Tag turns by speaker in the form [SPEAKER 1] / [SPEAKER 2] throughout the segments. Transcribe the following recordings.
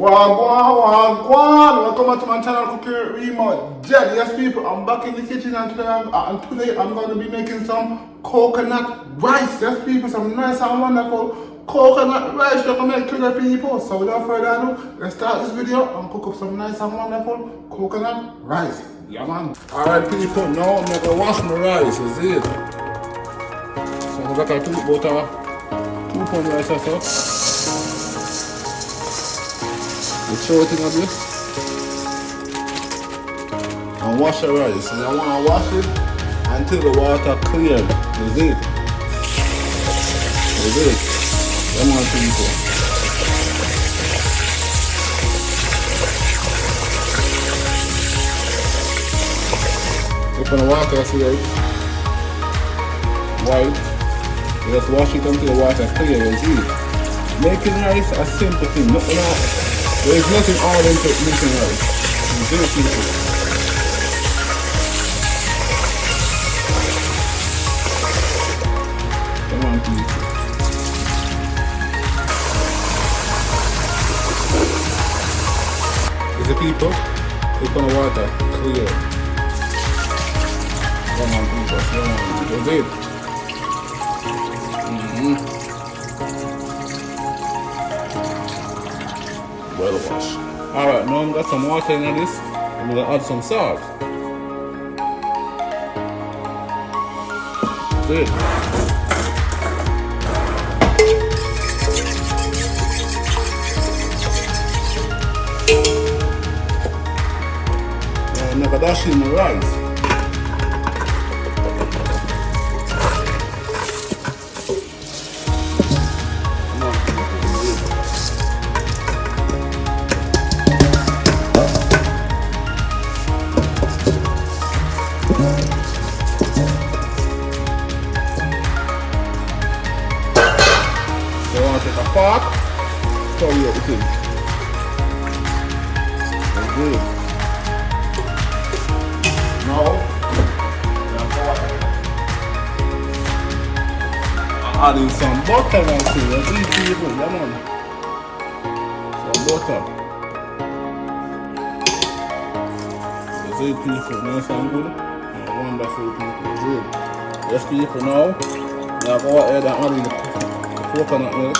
[SPEAKER 1] Wagwan, welcome to my channel Cooking Remodread. Yes people, I'm back in the kitchen and today I'm going to be making some coconut rice. Yes people, some nice and wonderful coconut rice you can make to the people. So without further ado, let's start this video and cook up some nice and wonderful coconut rice. Yeah man. Alright people, now I'm going to wash my rice, is it? So I'm going to put about 2 pound rice or so. Throw it in a bit and wash the rice. And I want to wash it until the water clear. Is it? Is it? Come on people. Open the water clear. White. Just wash it until the water clear. Is it? Making rice a simple thing. There is nothing hard into making rice. It's very simple. Come on, people. Is the people? Click on the water. Clear. Come on, people. Come on. That's it. Well wash. Alright, now I've got some water in this. I'm going to add some salt. That's it. Now I'm going to dash in my rice. Take a fork, throw it in. That's good. Now, I'm adding some butter now too. That's it, people. Come on. Some butter. That's it, people. Nice and good. Wonderful, people. That's it. Yes, people. Now go ahead and add in the coconut milk.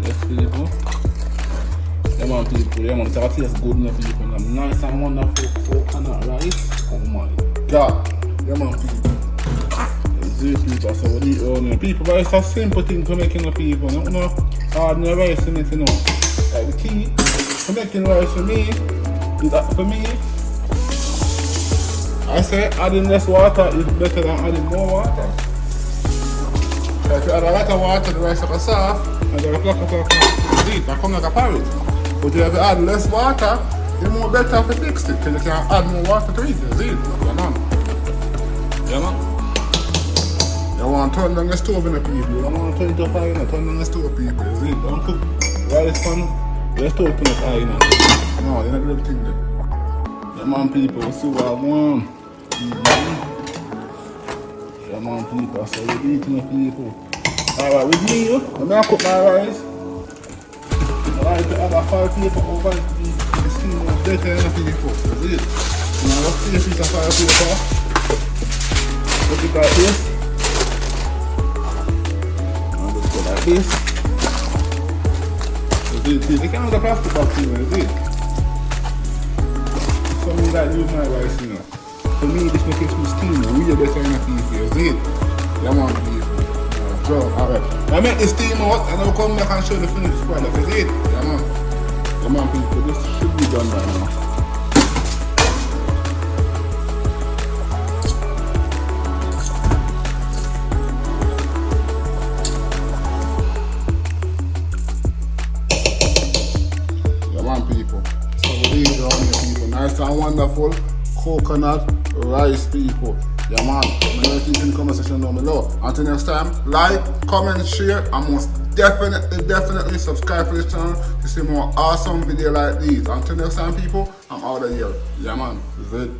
[SPEAKER 1] Yes, people. Come on, people. Yeah, man. It's going to taste good enough, people. Nice and wonderful coconut rice. Oh my God. Yeah, man, people. It's it, people. So we eat all the people. But it's a simple thing to making the people. You know, ordinary rice in it, you know. Like the key to making rice for me is that for me. I say adding less water is better than adding more water. So if you add a lot of water, the rice will be soft, and then it come like a porridge. But if you add less water, it's more better to fix it, because you can add more water to it. Is it? Yeah, man. Yeah, man. You want to turn down the stove in the people. You don't want to turn it up high, turn down the stove, people. Is it? Don't cook rice from the stove to the high. No, you're not doing everything there. Yeah, man, people. See what I want. Yeah man people, so we're eating the people. Alright, with me, I'm going to cook my rice. I like to have a 5 people over the steam of better than the people. That's it. And I'm going to see a piece of 5 people. Look it like this. And just go like this. That's it. You can't have the plastic box even, that's it. So me like use my rice, you know. For me, this makes me steam really better than a TV. Is it? Yeah, man, people. So, alright. I make the steam out and I'll come back and show the finished product. Is it? Yeah, man. Yeah, man, people. This should be done by now. Yeah, man, people. So, these are all your people. Nice and wonderful coconut rice, people. Yeah man, let me know if you in the comment section down below. Until next time, like, comment, share, and most definitely subscribe to this channel to see more awesome videos like these. Until next time people, I'm out of here. Yeah man, this is it.